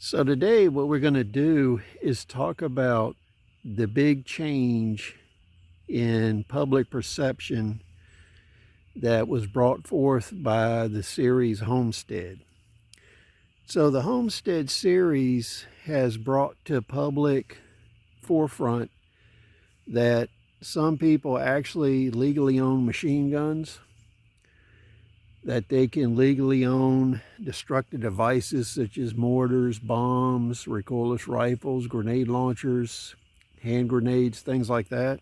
So today what we're going to do is talk about the big change in public perception that was brought forth by the series Homestead. So the Homestead series has brought to public forefront that some people actually legally own machine guns, that they can legally own destructive devices such as mortars, bombs, recoilless rifles, grenade launchers, hand grenades, things like that.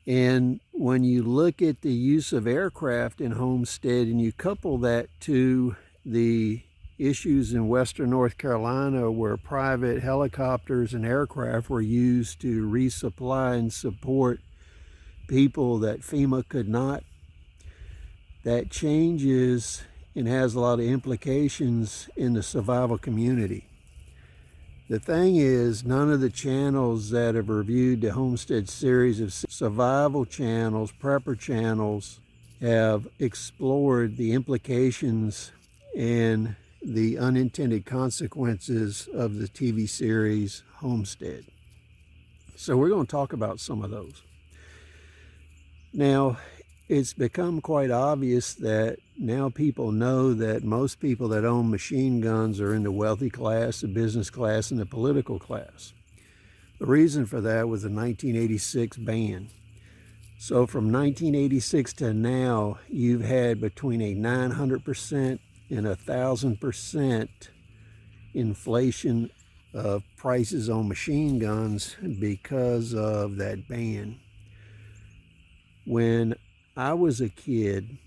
And when you look at the use of aircraft in Homestead and you couple that to the issues in Western North Carolina where private helicopters and aircraft were used to resupply and support people that FEMA could not, that changes and has a lot of implications in the survival community. The thing is, none of the channels that have reviewed the Homestead series of survival channels, prepper channels, have explored the implications and the unintended consequences of the TV series Homestead. So we're going to talk about some of those. Now, it's become quite obvious that now people know that most people that own machine guns are in the wealthy class, the business class, and the political class. The reason for that was the 1986 ban. So from 1986 to now, you've had between a 900% and 1,000% inflation of prices on machine guns because of that ban. When I was a kid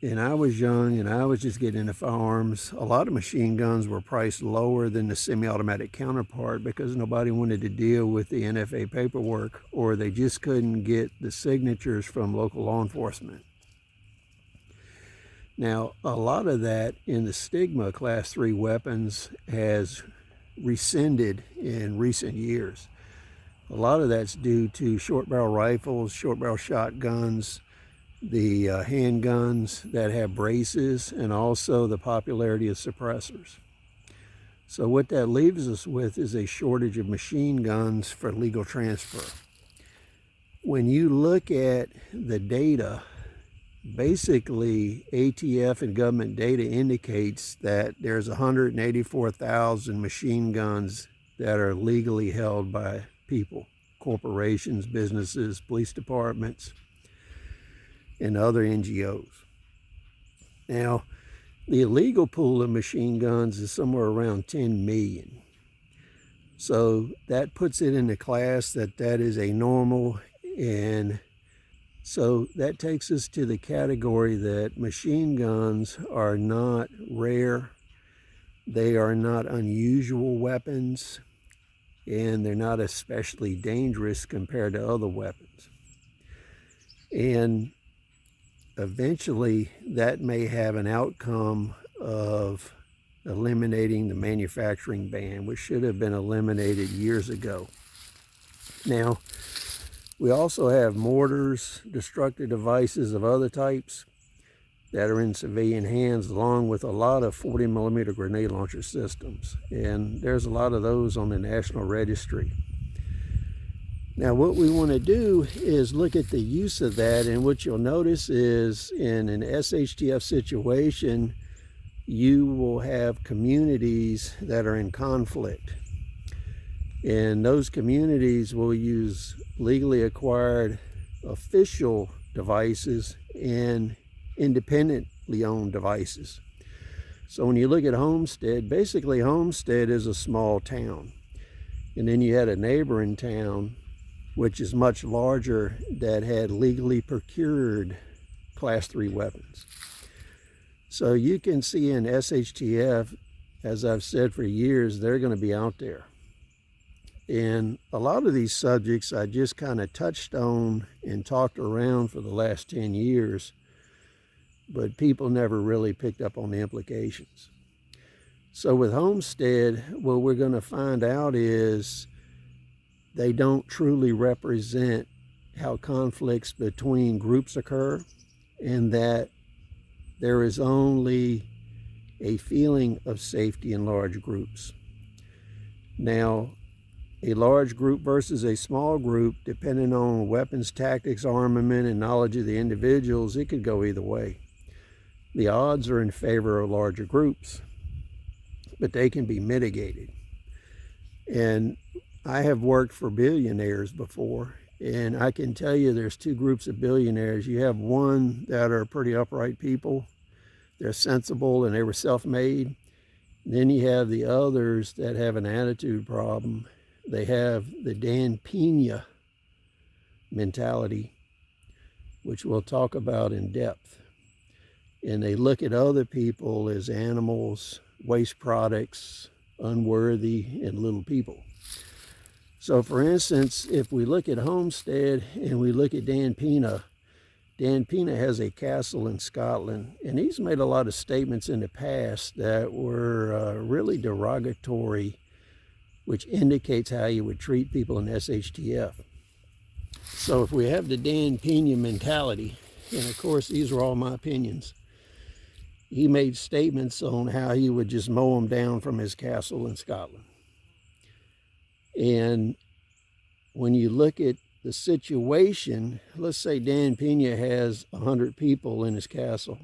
and I was young and I was just getting into firearms, a lot of machine guns were priced lower than the semi-automatic counterpart because nobody wanted to deal with the NFA paperwork, or they just couldn't get the signatures from local law enforcement. Now, a lot of that in the stigma of Class 3 weapons has rescinded in recent years. A lot of that's due to short barrel rifles, short barrel shotguns, the handguns that have braces, and also the popularity of suppressors. So what that leaves us with is a shortage of machine guns for legal transfer. When you look at the data, basically ATF and government data indicates that there's 184,000 machine guns that are legally held by people, corporations, businesses, police departments, and other NGOs. Now, the illegal pool of machine guns is somewhere around 10 million. So that puts it in the class that is a normal, and so that takes us to the category that machine guns are not rare, they are not unusual weapons, and they're not especially dangerous compared to other weapons. And eventually that may have an outcome of eliminating the manufacturing ban, which should have been eliminated years ago. Now, we also have mortars, destructive devices of other types that are in civilian hands, along with a lot of 40mm grenade launcher systems. And there's a lot of those on the National Registry. Now, what we want to do is look at the use of that, and what you'll notice is in an SHTF situation, you will have communities that are in conflict. And those communities will use legally acquired official devices and independently owned devices. So when you look at Homestead, basically Homestead is a small town. And then you had a neighboring town, which is much larger, that had legally procured Class 3 weapons. So you can see in SHTF, as I've said for years, they're going to be out there. And a lot of these subjects I just kind of touched on and talked around for the last 10 years, but people never really picked up on the implications. So with Homestead, what we're going to find out is they don't truly represent how conflicts between groups occur, and that there is only a feeling of safety in large groups. Now, a large group versus a small group, depending on weapons, tactics, armament, and knowledge of the individuals, it could go either way. The odds are in favor of larger groups, but they can be mitigated. And I have worked for billionaires before, and I can tell you there's two groups of billionaires. You have one that are pretty upright people. They're sensible and they were self-made. Then you have the others that have an attitude problem. They have the Dan Pena mentality, which we'll talk about in depth. And they look at other people as animals, waste products, unworthy, and little people. So for instance, if we look at Homestead and we look at Dan Pena has a castle in Scotland, and he's made a lot of statements in the past that were really derogatory, which indicates how you would treat people in SHTF. So if we have the Dan Pena mentality, and of course these are all my opinions, he made statements on how he would just mow them down from his castle in Scotland. And when you look at the situation, let's say Dan Pena has 100 people in his castle.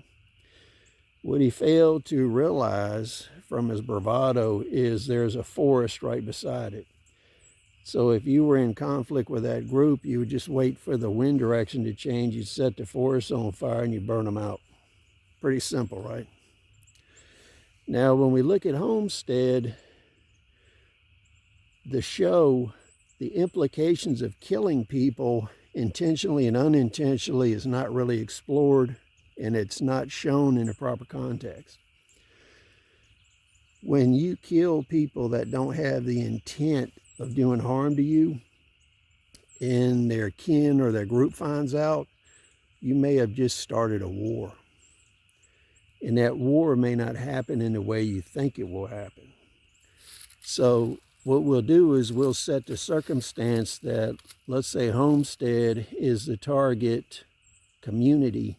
What he failed to realize from his bravado is there's a forest right beside it. So if you were in conflict with that group, you would just wait for the wind direction to change. You'd set the forest on fire and you burn them out. Pretty simple, right? Now, when we look at Homestead, the show, the implications of killing people intentionally and unintentionally is not really explored, and it's not shown in a proper context. When you kill people that don't have the intent of doing harm to you, and their kin or their group finds out, you may have just started a war. And that war may not happen in the way you think it will happen. So what we'll do is we'll set the circumstance that, let's say Homestead is the target community,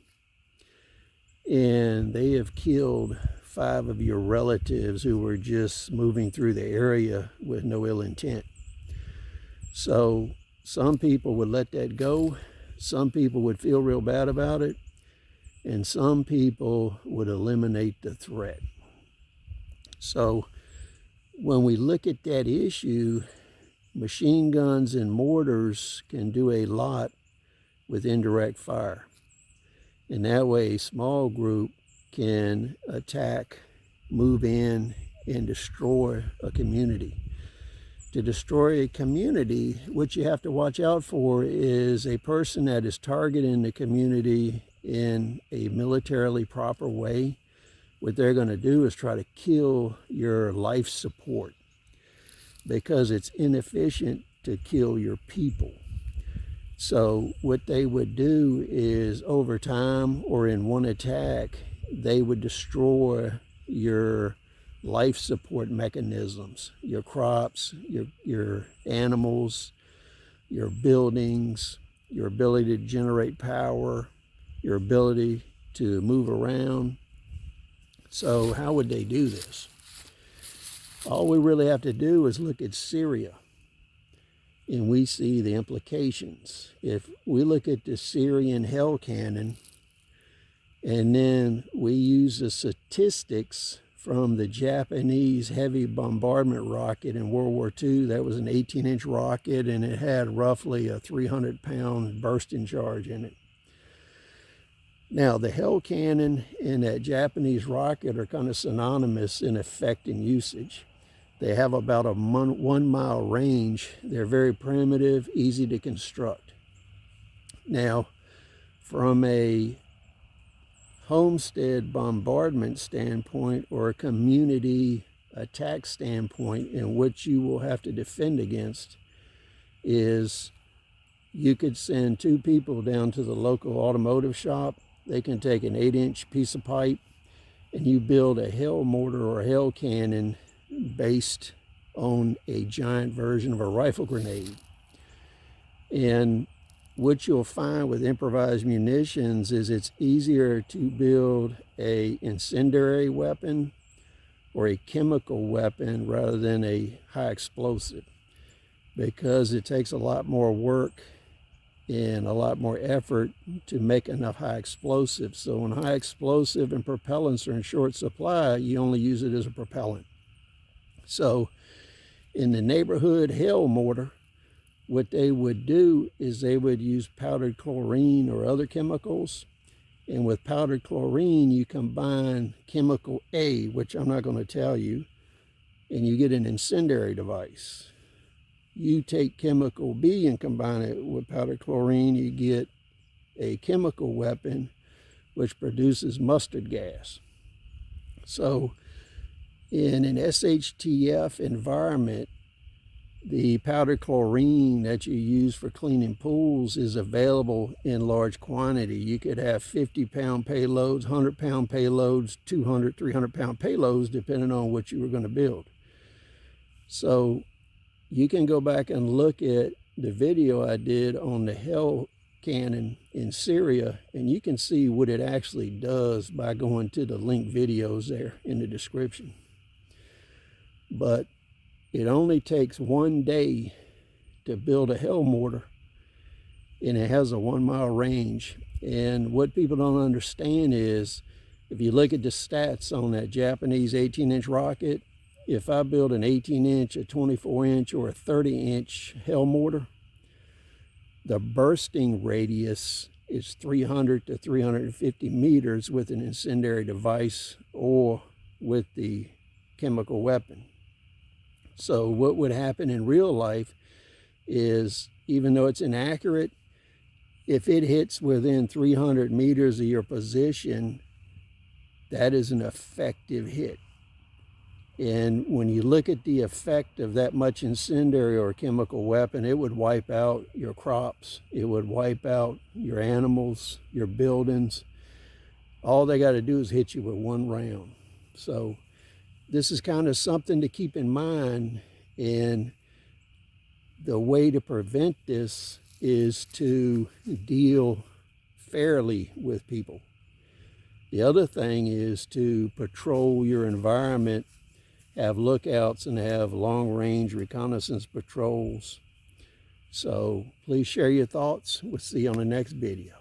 and they have killed 5 of your relatives who were just moving through the area with no ill intent. So some people would let that go. Some people would feel real bad about it. And some people would eliminate the threat. So when we look at that issue, machine guns and mortars can do a lot with indirect fire. And that way a small group can attack, move in, and destroy a community. To destroy a community, what you have to watch out for is a person that is targeting the community in a militarily proper way. What they're going to do is try to kill your life support, because it's inefficient to kill your people. So what they would do is, over time or in one attack, they would destroy your life support mechanisms, your crops, your animals, your buildings, your ability to generate power, your ability to move around. So how would they do this? All we really have to do is look at Syria, and we see the implications. If we look at the Syrian hell cannon, and then we use the statistics from the Japanese heavy bombardment rocket in World War II, that was an 18-inch rocket, and it had roughly a 300-pound bursting charge in it. Now, the hell cannon and that Japanese rocket are kind of synonymous in effect and usage. They have about a 1 mile range. They're very primitive, easy to construct. Now, from a homestead bombardment standpoint or a community attack standpoint, and what you will have to defend against is, you could send 2 people down to the local automotive shop. They can take an 8-inch piece of pipe, and you build a hell mortar or a hell cannon based on a giant version of a rifle grenade. And what you'll find with improvised munitions is it's easier to build a incendiary weapon or a chemical weapon rather than a high explosive, because it takes a lot more work and a lot more effort to make enough high explosives. So when high explosive and propellants are in short supply, you only use it as a propellant. So in the neighborhood hail mortar, what they would do is they would use powdered chlorine or other chemicals. And with powdered chlorine, you combine chemical A, which I'm not going to tell you, and you get an incendiary device. You take chemical B and combine it with powdered chlorine, you get a chemical weapon which produces mustard gas. So in an SHTF environment, the powdered chlorine that you use for cleaning pools is available in large quantity. You could have 50-pound payloads, 100-pound payloads, 200, 300-pound payloads, depending on what you were going to build. So you can go back and look at the video I did on the Hell cannon in Syria, and you can see what it actually does by going to the link videos there in the description. But it only takes 1 day to build a Hell mortar, and it has a 1-mile range. And what people don't understand is, if you look at the stats on that Japanese 18-inch rocket, if I build an 18-inch, a 24-inch, or a 30-inch Hell mortar, the bursting radius is 300 to 350 meters with an incendiary device or with the chemical weapon. So what would happen in real life is, even though it's inaccurate, if it hits within 300 meters of your position, that is an effective hit. And when you look at the effect of that much incendiary or chemical weapon, it would wipe out your crops. It would wipe out your animals, your buildings. All they got to do is hit you with 1 round. So this is kind of something to keep in mind. And the way to prevent this is to deal fairly with people. The other thing is to patrol your environment, have lookouts, and have long-range reconnaissance patrols. So please share your thoughts. We'll see you on the next video.